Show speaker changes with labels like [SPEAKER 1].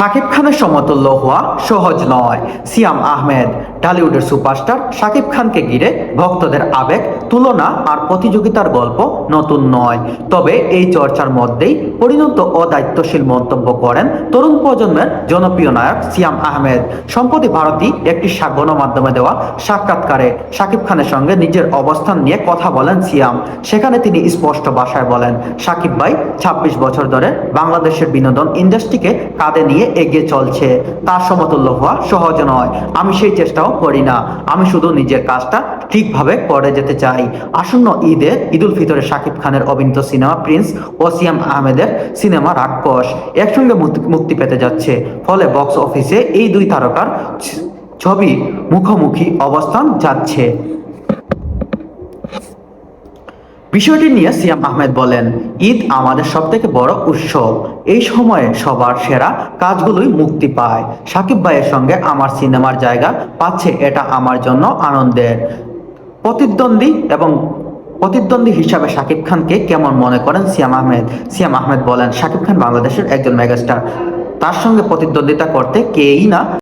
[SPEAKER 1] শাকিব খানের সমতুল্য হওয়া সহজ নয়। সিয়াম আহমেদ। টলিউডের সুপারস্টার শাকিব খানকে ঘিরে ভক্তদের আবেগ, তুলনা আর প্রতিযোগিতার গল্প নতুন নয়। তবে এই চর্চার মধ্যেই পরিণত ও দায়িত্বশীল মন্তব্য করেন তরুণ প্রজন্মের জনপ্রিয় নায়ক সিয়াম আহমেদ। সম্প্রতি ভারতী একটি গণমাধ্যমে দেওয়া সাক্ষাৎকারে শাকিব খানের সঙ্গে নিজের অবস্থান নিয়ে কথা বলেন সিয়াম। সেখানে তিনি স্পষ্ট ভাষায় বলেন, সাকিব ভাই ২৬ বছর ধরে বাংলাদেশের বিনোদন ইন্ডাস্ট্রিকে কাঁধে নিয়ে এগিয়ে চলছে। তার সমতুল্য হওয়া সহজ নয়। আমি সেই চেষ্টাও করি না। আমি শুধু নিজের কাজটা ঠিকভাবে করে যেতে চাই। আসন্ন ঈদুল ফিতরে শাকিব খানের অভিনীত সিনেমা প্রিন্স ও সিয়াম আহমেদের সিনেমা রাক্ষস একসঙ্গে মুক্তি পেতে যাচ্ছে। ফলে বক্স অফিসে এই দুই তারকার ছবি মুখোমুখি অবস্থান যাচ্ছে। বিষয়টি নিয়ে সিয়াম আহমেদ বলেন, ঈদ আমাদের সবথেকে বড় উৎসব। এই সময়ে সবার সেরা কাজগুলোই মুক্তি পায়। সাকিব ভাইয়ের সঙ্গে আমার সিনেমার জায়গা পাচ্ছে, এটা আমার জন্য আনন্দের। প্রতিদ্বন্দ্বী হিসাবে সাকিব খানকে কেমন মনে করেন সিয়াম আহমেদ? সিয়াম আহমেদ বলেন, সাকিব খান বাংলাদেশের একজন মেগাস্টার। তার সঙ্গে প্রতিদ্বন্দ্বিতা করতে কেই না